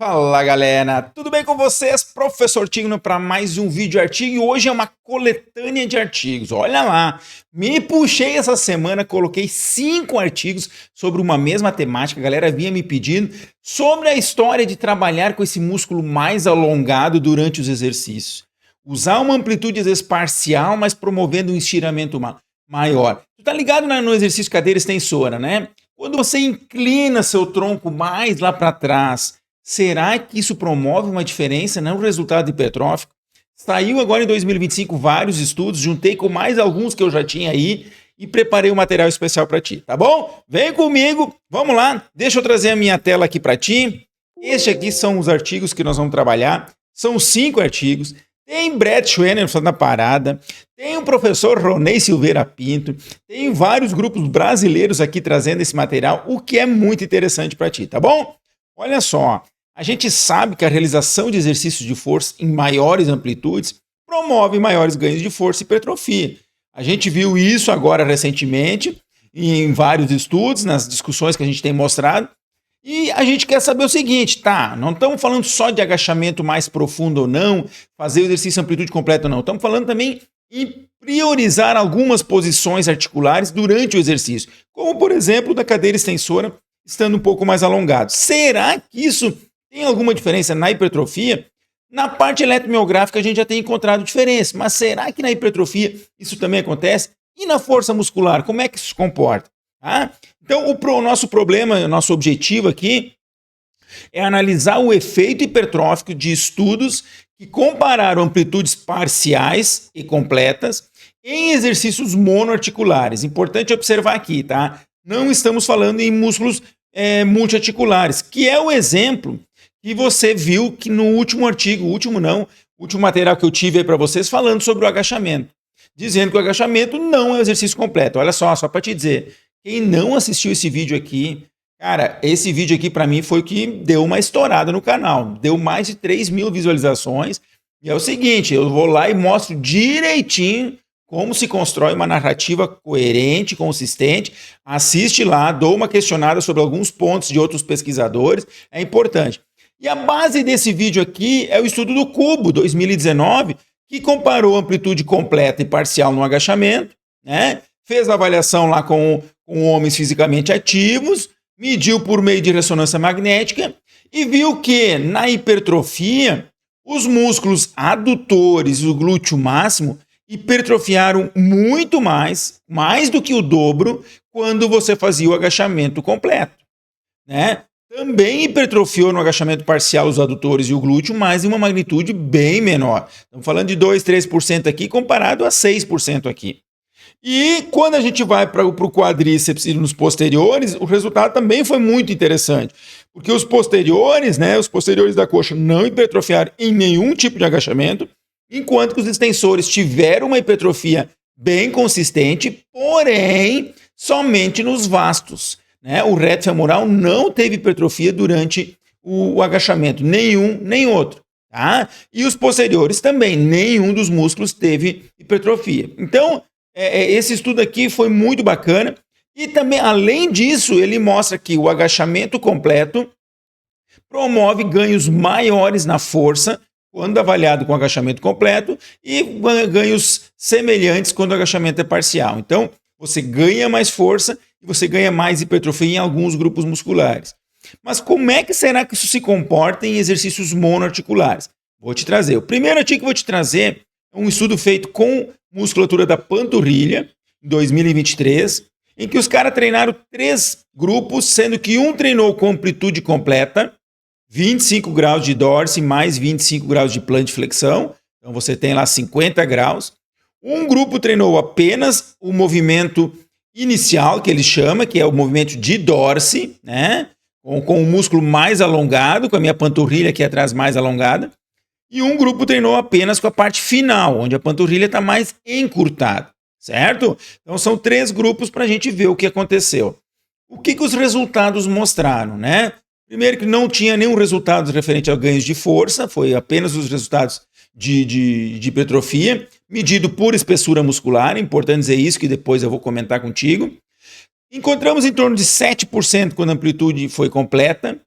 Fala galera, tudo bem com vocês? Professor Tigno para mais um vídeo artigo e hoje é uma coletânea de artigos. Olha lá, me puxei essa semana, coloquei 5 artigos sobre uma mesma temática. A galera vinha me pedindo sobre a história de trabalhar com esse músculo mais alongado durante os exercícios. Usar uma amplitude às vezes parcial, mas promovendo um estiramento maior. Tu tá ligado no exercício cadeira extensora, né? Quando você inclina seu tronco mais lá para trás, será que isso promove uma diferença no resultado hipertrófico? Saiu agora em 2025 vários estudos, juntei com mais alguns que eu já tinha aí e preparei um material especial para ti, tá bom? Vem comigo, vamos lá, deixa eu trazer a minha tela aqui para ti. Este aqui são os artigos que nós vamos trabalhar, são 5 artigos. Tem Brett Schwenner falando da parada, tem o professor Ronei Silveira Pinto, tem vários grupos brasileiros aqui trazendo esse material, o que é muito interessante para ti, tá bom? Olha só, a gente sabe que a realização de exercícios de força em maiores amplitudes promove maiores ganhos de força e hipertrofia. A gente viu isso agora recentemente em vários estudos, nas discussões que a gente tem mostrado, e a gente quer saber o seguinte, tá? Não estamos falando só de agachamento mais profundo ou não, fazer o exercício em amplitude completa ou não, estamos falando também em priorizar algumas posições articulares durante o exercício, como por exemplo da cadeira extensora, estando um pouco mais alongado. Será que isso tem alguma diferença na hipertrofia? Na parte eletromiográfica a gente já tem encontrado diferença, mas será que na hipertrofia isso também acontece? E na força muscular, como é que isso se comporta? Ah? Então o nosso problema, o nosso objetivo aqui é analisar o efeito hipertrófico de estudos que compararam amplitudes parciais e completas em exercícios monoarticulares. Importante observar aqui, tá? Não estamos falando em músculos multiarticulares, que é o exemplo que você viu que no último artigo, o último material que eu tive aí para vocês falando sobre o agachamento, dizendo que o agachamento não é um exercício completo. Olha só para te dizer, quem não assistiu esse vídeo aqui, cara, esse vídeo aqui para mim foi o que deu uma estourada no canal, deu mais de 3.000 visualizações, e é o seguinte, eu vou lá e mostro direitinho como se constrói uma narrativa coerente, consistente. Assiste lá, dou uma questionada sobre alguns pontos de outros pesquisadores, é importante. E a base desse vídeo aqui é o estudo do Cubo, 2019, que comparou amplitude completa e parcial no agachamento, né? Fez a avaliação lá com homens fisicamente ativos, mediu por meio de ressonância magnética e viu que na hipertrofia, os músculos adutores e o glúteo máximo hipertrofiaram muito mais do que o dobro, quando você fazia o agachamento completo, né? Também hipertrofiou no agachamento parcial os adutores e o glúteo, mas em uma magnitude bem menor. Estamos falando de 2, 3% aqui, comparado a 6% aqui. E quando a gente vai para o quadríceps e nos posteriores, o resultado também foi muito interessante, porque os posteriores, né, os posteriores da coxa não hipertrofiaram em nenhum tipo de agachamento, enquanto que os extensores tiveram uma hipertrofia bem consistente, porém, somente nos vastos, né? O reto femoral não teve hipertrofia durante o agachamento, nenhum nem outro. Tá? E os posteriores também, nenhum dos músculos teve hipertrofia. Então, esse estudo aqui foi muito bacana. E também, além disso, ele mostra que o agachamento completo promove ganhos maiores na força, quando avaliado com agachamento completo, e ganhos semelhantes quando o agachamento é parcial. Então, você ganha mais força e você ganha mais hipertrofia em alguns grupos musculares. Mas como é que será que isso se comporta em exercícios monoarticulares? Vou te trazer. O primeiro artigo que eu vou te trazer é um estudo feito com musculatura da panturrilha, em 2023, em que os caras treinaram 3 grupos, sendo que um treinou com amplitude completa, 25 graus de dorse mais 25 graus de plantiflexão, então você tem lá 50 graus. Um grupo treinou apenas o movimento inicial, que ele chama, que é o movimento de dorse, né? Com o músculo mais alongado, com a minha panturrilha aqui atrás mais alongada. E um grupo treinou apenas com a parte final, onde a panturrilha está mais encurtada, certo? Então são 3 grupos para a gente ver o que aconteceu. O que os resultados mostraram, né? Primeiro que não tinha nenhum resultado referente a ganhos de força, foi apenas os resultados de hipertrofia, medido por espessura muscular, é importante dizer isso, que depois eu vou comentar contigo. Encontramos em torno de 7% quando a amplitude foi completa,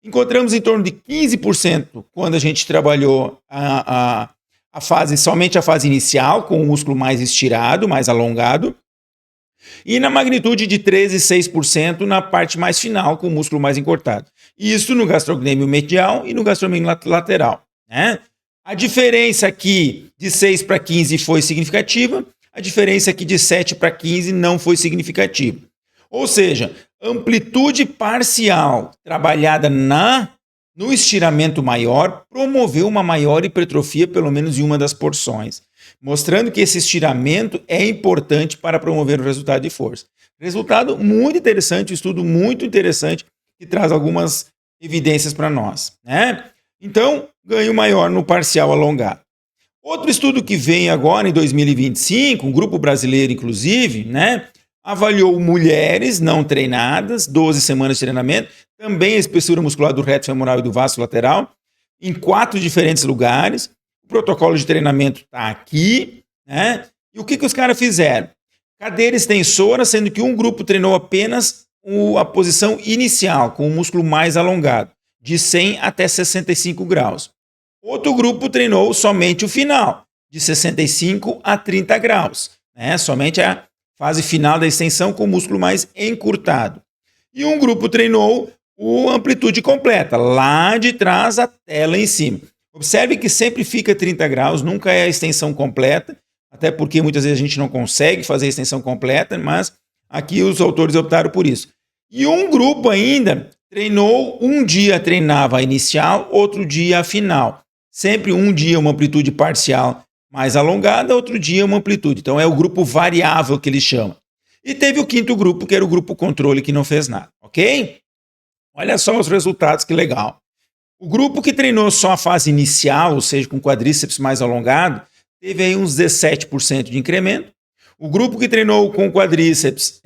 Encontramos em torno de 15% quando a gente trabalhou somente a fase inicial, com o músculo mais estirado, mais alongado, e na magnitude de 13,6% na parte mais final, com o músculo mais encurtado. Isso no gastrocnêmio medial e no gastrocnêmio lateral, né? A diferença aqui de 6 para 15 foi significativa, a diferença aqui de 7 para 15 não foi significativa. Ou seja, amplitude parcial trabalhada no estiramento maior promoveu uma maior hipertrofia, pelo menos em uma das porções, mostrando que esse estiramento é importante para promover o resultado de força. Resultado muito interessante, um estudo muito interessante que traz algumas evidências para nós, né? Então, ganho maior no parcial alongado. Outro estudo que vem agora em 2025, um grupo brasileiro inclusive, né, avaliou mulheres não treinadas, 12 semanas de treinamento, também a espessura muscular do reto femoral e do vasto lateral, em 4 diferentes lugares. O protocolo de treinamento está aqui, né? E o que os caras fizeram? Cadeira extensora, sendo que um grupo treinou apenas a posição inicial, com o músculo mais alongado, de 100 até 65 graus. Outro grupo treinou somente o final, de 65 a 30 graus, né? Somente a fase final da extensão com o músculo mais encurtado. E um grupo treinou a amplitude completa, lá de trás até lá em cima. Observe que sempre fica 30 graus, nunca é a extensão completa, até porque muitas vezes a gente não consegue fazer a extensão completa, mas aqui os autores optaram por isso. E um grupo ainda treinou, um dia treinava a inicial, outro dia a final. Sempre um dia uma amplitude parcial mais alongada, outro dia uma amplitude. Então é o grupo variável que eles chamam. E teve o quinto grupo, que era o grupo controle, que não fez nada, ok? Olha só os resultados, que legal. O grupo que treinou só a fase inicial, ou seja, com quadríceps mais alongado, teve aí uns 17% de incremento. O grupo que treinou com quadríceps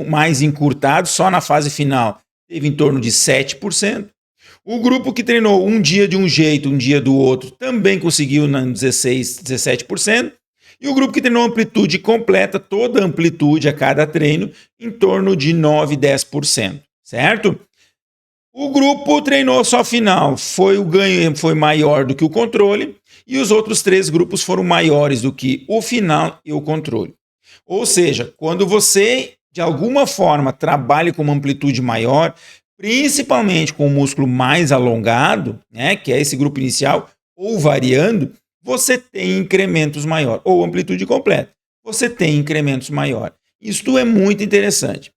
mais encurtado, só na fase final, teve em torno de 7%. O grupo que treinou um dia de um jeito, um dia do outro, também conseguiu 17%. E o grupo que treinou amplitude completa, toda a amplitude a cada treino, em torno de 9, 10%, certo? O grupo treinou só final, o ganho foi maior do que o controle, e os outros 3 grupos foram maiores do que o final e o controle. Ou seja, quando você, de alguma forma, trabalha com uma amplitude maior, principalmente com o músculo mais alongado, né, que é esse grupo inicial, ou variando, você tem incrementos maiores, ou amplitude completa, você tem incrementos maiores. Isto é muito interessante.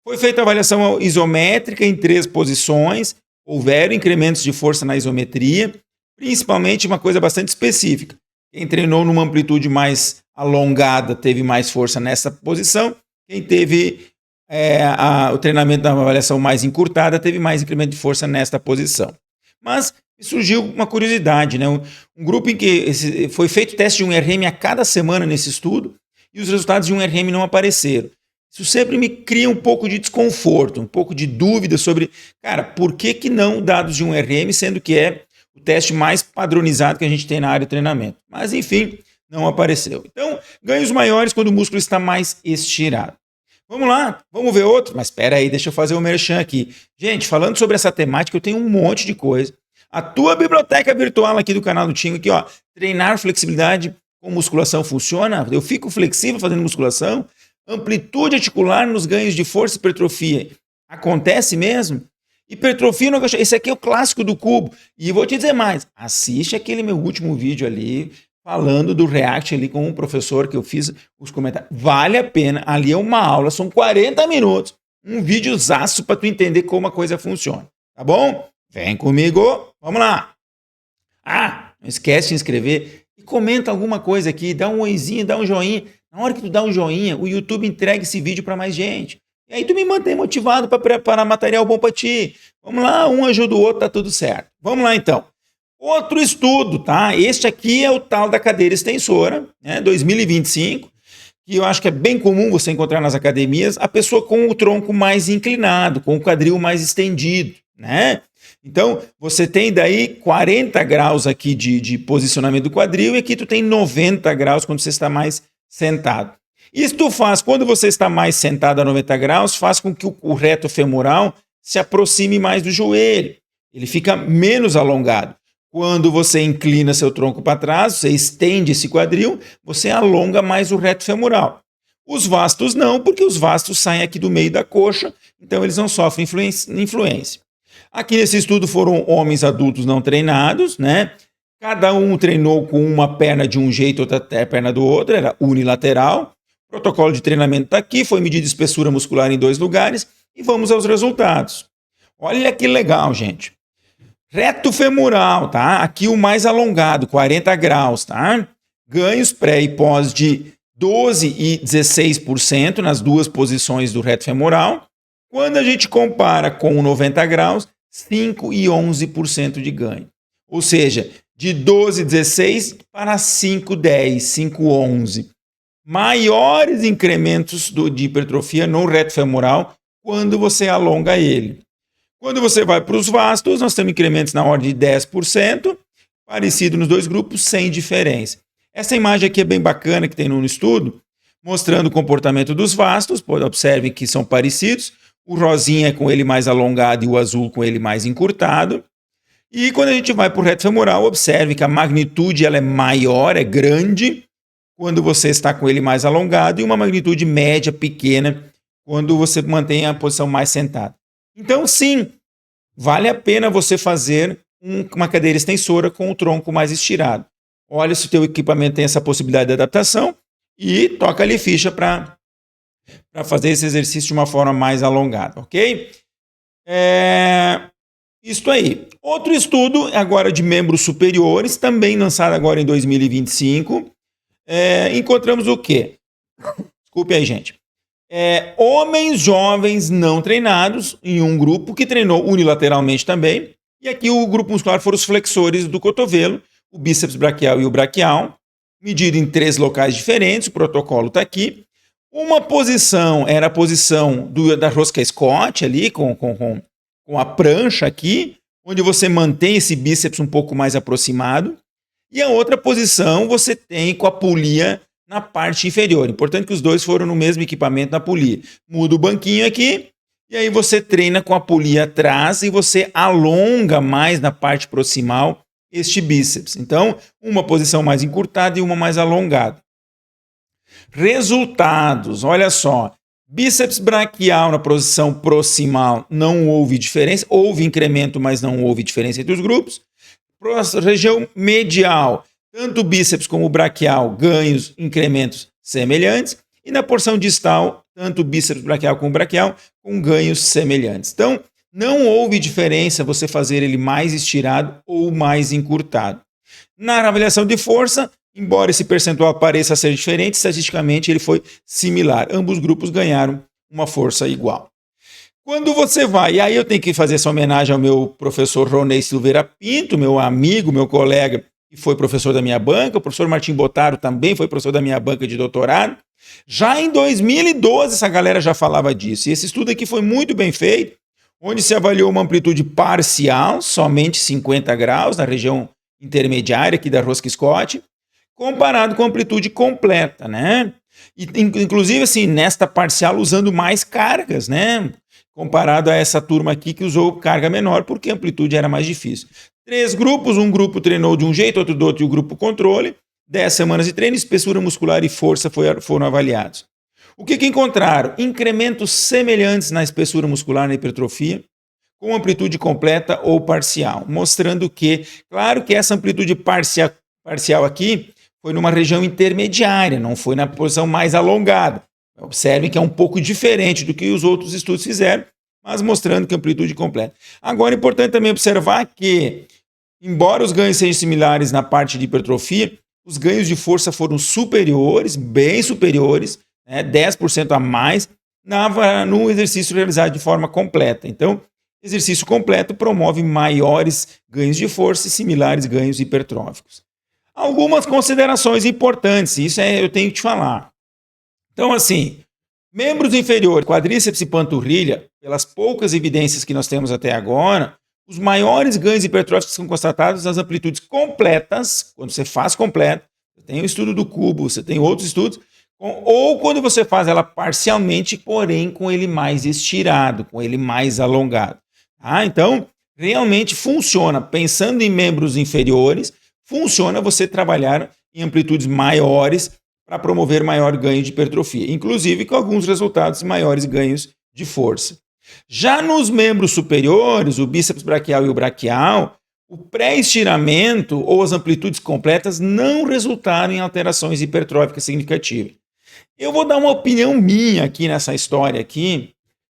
Foi feita a avaliação isométrica em 3 posições, houveram incrementos de força na isometria, principalmente uma coisa bastante específica. Quem treinou numa amplitude mais alongada teve mais força nessa posição, quem teve o treinamento da avaliação mais encurtada teve mais incremento de força nesta posição. Mas surgiu uma curiosidade, né? Um grupo em que foi feito teste de um RM a cada semana nesse estudo e os resultados de um RM não apareceram. Isso sempre me cria um pouco de desconforto, um pouco de dúvida sobre, cara, por que não dados de um RM, sendo que é o teste mais padronizado que a gente tem na área de treinamento. Mas, enfim, não apareceu. Então, ganhos maiores quando o músculo está mais estirado. Vamos lá, vamos ver outro? Mas espera aí, deixa eu fazer o merchan aqui. Gente, falando sobre essa temática, eu tenho um monte de coisa. A tua biblioteca virtual aqui do canal do Tingo, aqui, ó, treinar flexibilidade com musculação funciona? Eu fico flexível fazendo musculação? Amplitude articular nos ganhos de força e hipertrofia. Acontece mesmo? Hipertrofia no agachamento. Esse aqui é o clássico do cubo. E vou te dizer mais. Assiste aquele meu último vídeo ali, falando do React ali com um professor que eu fiz os comentários. Vale a pena. Ali é uma aula, são 40 minutos. Um videozaço para tu entender como a coisa funciona. Tá bom? Vem comigo. Vamos lá. Ah, não esquece de se inscrever e comenta alguma coisa aqui. Dá um oizinho, dá um joinha. Na hora que tu dá um joinha, o YouTube entrega esse vídeo para mais gente. E aí tu me mantém motivado para preparar material bom para ti. Vamos lá, um ajuda o outro, tá tudo certo. Vamos lá então. Outro estudo, tá? Este aqui é o tal da cadeira extensora, né? 2025, que eu acho que é bem comum você encontrar nas academias, a pessoa com o tronco mais inclinado, com o quadril mais estendido, né? Então, você tem daí 40 graus aqui de posicionamento do quadril e aqui tu tem 90 graus quando você está mais sentado. Isso tu faz, quando você está mais sentado a 90 graus, faz com que o reto femoral se aproxime mais do joelho. ele fica menos alongado. Quando você inclina seu tronco para trás, você estende esse quadril, você alonga mais o reto femoral. Os vastos não, porque os vastos saem aqui do meio da coxa, então eles não sofrem influência. Aqui nesse estudo foram homens adultos não treinados, né? Cada um treinou com uma perna de um jeito, outra perna do outro, era unilateral. O protocolo de treinamento está aqui, foi medida espessura muscular em 2 lugares e vamos aos resultados. Olha que legal, gente. Reto femoral, tá? Aqui o mais alongado, 40 graus, tá? Ganhos pré e pós de 12% e 16% nas duas posições do reto femoral. Quando a gente compara com o 90 graus, 5% e 11% de ganho. Ou seja, de 12, 16 para 5, 10, 5, 11. Maiores incrementos de hipertrofia no reto femoral quando você alonga ele. Quando você vai para os vastos, nós temos incrementos na ordem de 10%, parecido nos dois grupos, sem diferença. Essa imagem aqui é bem bacana, que tem no estudo, mostrando o comportamento dos vastos. Observem que são parecidos. O rosinha é com ele mais alongado e o azul com ele mais encurtado. E quando a gente vai para o reto femoral, observe que a magnitude ela é maior, é grande, quando você está com ele mais alongado, e uma magnitude média, pequena, quando você mantém a posição mais sentada. Então, sim, vale a pena você fazer uma cadeira extensora com o tronco mais estirado. Olha se o teu equipamento tem essa possibilidade de adaptação e toca ali ficha para fazer esse exercício de uma forma mais alongada, ok? Isto aí. Outro estudo, agora de membros superiores, também lançado agora em 2025. Encontramos o quê? Desculpe aí, gente. Homens jovens não treinados em um grupo que treinou unilateralmente também. E aqui o grupo muscular foram os flexores do cotovelo, o bíceps braquial e o braquial, medido em 3 locais diferentes, o protocolo está aqui. Uma posição era a posição da rosca Scott ali, com a prancha aqui, onde você mantém esse bíceps um pouco mais aproximado. E a outra posição você tem com a polia na parte inferior. Importante que os dois foram no mesmo equipamento na polia. Muda o banquinho aqui, e aí você treina com a polia atrás e você alonga mais na parte proximal este bíceps. Então, uma posição mais encurtada e uma mais alongada. Resultados, olha só. Bíceps braquial na posição proximal não houve diferença. Houve incremento, mas não houve diferença entre os grupos. Região medial, tanto o bíceps como o braquial, ganhos, incrementos semelhantes. E na porção distal, tanto o bíceps braquial como o braquial, com ganhos semelhantes. Então, não houve diferença você fazer ele mais estirado ou mais encurtado. Na avaliação de força, embora esse percentual pareça ser diferente, estatisticamente ele foi similar. Ambos grupos ganharam uma força igual. Quando você vai, e aí eu tenho que fazer essa homenagem ao meu professor Ronei Silveira Pinto, meu amigo, meu colega, que foi professor da minha banca, o professor Martim Botaro também foi professor da minha banca de doutorado. Já em 2012 essa galera já falava disso, e esse estudo aqui foi muito bem feito, onde se avaliou uma amplitude parcial, somente 50 graus, na região intermediária aqui da rosca Scott, comparado com a amplitude completa, né? E, inclusive, assim, nesta parcial usando mais cargas, né? Comparado a essa turma aqui que usou carga menor, porque a amplitude era mais difícil. 3 grupos, um grupo treinou de um jeito, outro do outro, e o grupo controle. 10 semanas de treino, espessura muscular e força foram avaliados. O que encontraram? Incrementos semelhantes na espessura muscular na hipertrofia, com amplitude completa ou parcial, mostrando que, claro que essa amplitude parcial aqui foi numa região intermediária, não foi na posição mais alongada. Observem que é um pouco diferente do que os outros estudos fizeram, mas mostrando que amplitude completa. Agora, é importante também observar que, embora os ganhos sejam similares na parte de hipertrofia, os ganhos de força foram superiores, bem superiores, né, 10% a mais, no exercício realizado de forma completa. Então, exercício completo promove maiores ganhos de força e similares ganhos hipertróficos. Algumas considerações importantes, isso eu tenho que te falar. Então, assim, membros inferiores, quadríceps e panturrilha, pelas poucas evidências que nós temos até agora, os maiores ganhos hipertróficos são constatados nas amplitudes completas, quando você faz completo, você tem o estudo do cubo, você tem outros estudos, ou quando você faz ela parcialmente, porém com ele mais estirado, com ele mais alongado. Então, realmente funciona. Pensando em membros inferiores, funciona você trabalhar em amplitudes maiores para promover maior ganho de hipertrofia, inclusive com alguns resultados maiores ganhos de força. Já nos membros superiores, o bíceps braquial e o braquial, o pré-estiramento ou as amplitudes completas não resultaram em alterações hipertróficas significativas. Eu vou dar uma opinião minha aqui nessa história aqui.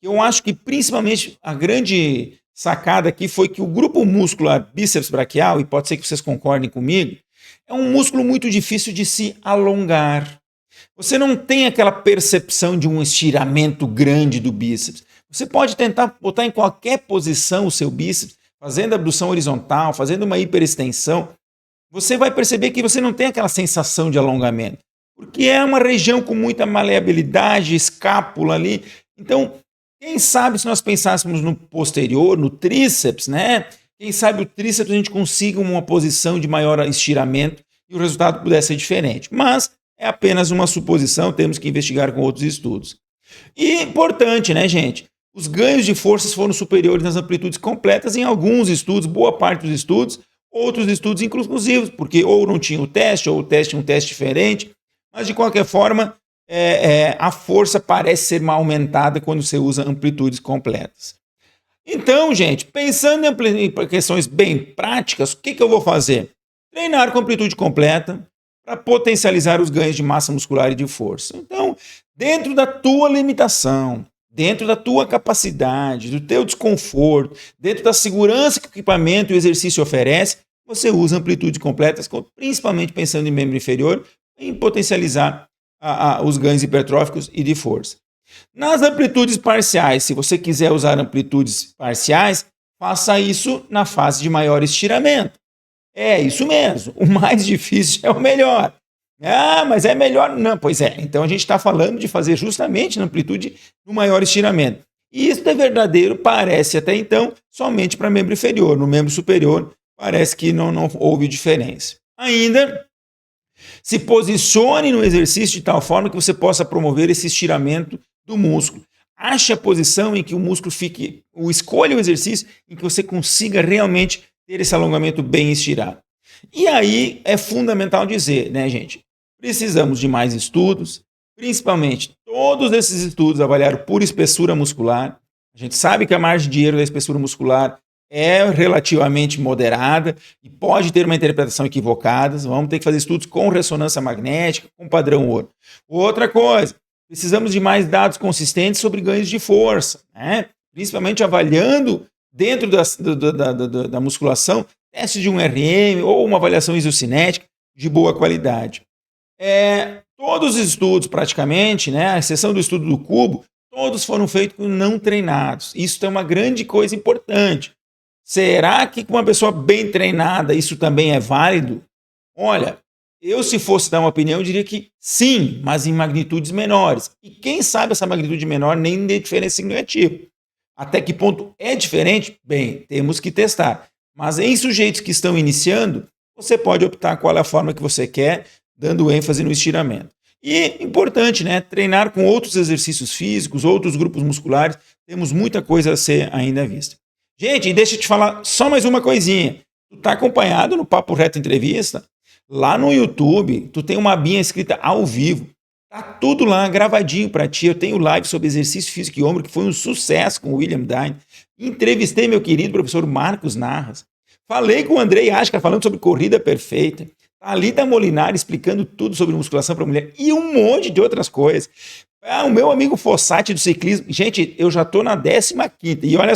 Eu acho que principalmente a grande sacada aqui foi que o grupo muscular bíceps braquial, e pode ser que vocês concordem comigo, é um músculo muito difícil de se alongar. Você não tem aquela percepção de um estiramento grande do bíceps. Você pode tentar botar em qualquer posição o seu bíceps, fazendo abdução horizontal, fazendo uma hiperextensão. Você vai perceber que você não tem aquela sensação de alongamento, porque é uma região com muita maleabilidade, escápula ali. Então, quem sabe se nós pensássemos no posterior, no tríceps, né? Quem sabe o tríceps a gente consiga uma posição de maior estiramento e o resultado pudesse ser diferente. Mas é apenas uma suposição, temos que investigar com outros estudos. E importante, né, gente? Os ganhos de forças foram superiores nas amplitudes completas em alguns estudos, boa parte dos estudos, outros estudos inclusivos, porque ou não tinha o teste, ou o teste tinha um teste diferente, mas de qualquer forma, a força parece ser mal aumentada quando você usa amplitudes completas. Então, gente, pensando em questões bem práticas, o que eu vou fazer? Treinar com amplitude completa para potencializar os ganhos de massa muscular e de força. Então, dentro da tua limitação, dentro da tua capacidade, do teu desconforto, dentro da segurança que o equipamento e o exercício oferece, você usa amplitudes completas, principalmente pensando em membro inferior, em potencializar os ganhos hipertróficos e de força. Nas amplitudes parciais, se você quiser usar amplitudes parciais, faça isso na fase de maior estiramento. É isso mesmo, o mais difícil é o melhor. Ah, mas é melhor? Não, pois é. Então a gente está falando de fazer justamente na amplitude do maior estiramento. E isso é verdadeiro, parece até então, somente para membro inferior. No membro superior, parece que não houve diferença. Ainda, se posicione no exercício de tal forma que você possa promover esse estiramento do músculo. Ache a posição em que o músculo fique, ou escolha o exercício em que você consiga realmente ter esse alongamento bem estirado. E aí é fundamental dizer, né, gente? Precisamos de mais estudos, principalmente todos esses estudos avaliaram por espessura muscular. A gente sabe que a margem de erro da espessura muscular é relativamente moderada e pode ter uma interpretação equivocada. Vamos ter que fazer estudos com ressonância magnética, com padrão ouro. Outra coisa, precisamos de mais dados consistentes sobre ganhos de força, né? Principalmente avaliando dentro da musculação testes de um RM ou uma avaliação isocinética de boa qualidade. Todos os estudos praticamente, né, à exceção do estudo do cubo, todos foram feitos com não treinados. Isso é uma grande coisa importante. Será que com uma pessoa bem treinada isso também é válido? Olha, eu se fosse dar uma opinião, eu diria que sim, mas em magnitudes menores. E quem sabe essa magnitude menor nem dê diferença significativa. Até que ponto é diferente? Bem, temos que testar. Mas em sujeitos que estão iniciando, você pode optar qual é a forma que você quer, dando ênfase no estiramento. E importante, né? Treinar com outros exercícios físicos, outros grupos musculares, temos muita coisa a ser ainda vista. Gente, deixa eu te falar só mais uma coisinha. Tu tá acompanhado no Papo Reto Entrevista? Lá no YouTube, tu tem uma abinha escrita ao vivo. Tá tudo lá gravadinho para ti. Eu tenho live sobre exercício físico e ombro, que foi um sucesso com o William Dine. Entrevistei meu querido professor Marcos Narras. Falei com o Andrei Ascar falando sobre corrida perfeita. Thalita Molinari explicando tudo sobre musculação para mulher e um monte de outras coisas. O meu amigo Fossati do ciclismo. Gente, eu já estou na 15ª. E olha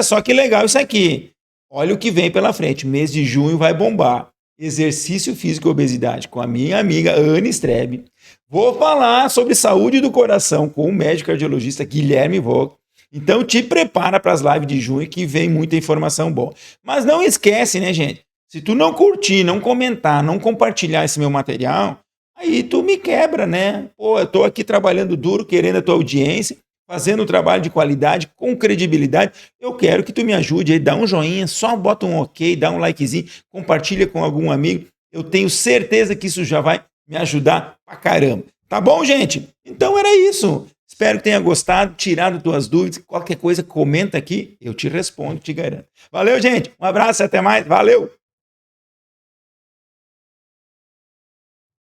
só que legal isso aqui. Olha o que vem pela frente. Mês de junho vai bombar. Exercício físico e obesidade com a minha amiga Anne Strebe. Vou falar sobre saúde do coração com o médico cardiologista Guilherme Vogt. Então te prepara para as lives de junho que vem muita informação boa. Mas não esquece, né, gente? Se tu não curtir, não comentar, não compartilhar esse meu material, aí tu me quebra, né? Pô, eu tô aqui trabalhando duro, querendo a tua audiência, fazendo um trabalho de qualidade, com credibilidade. Eu quero que tu me ajude aí, dá um joinha, só bota um ok, dá um likezinho, compartilha com algum amigo. Eu tenho certeza que isso já vai me ajudar pra caramba. Tá bom, gente? Então era isso. Espero que tenha gostado, tirado tuas dúvidas. Qualquer coisa, comenta aqui, eu te respondo, te garanto. Valeu, gente. Um abraço, até mais. Valeu!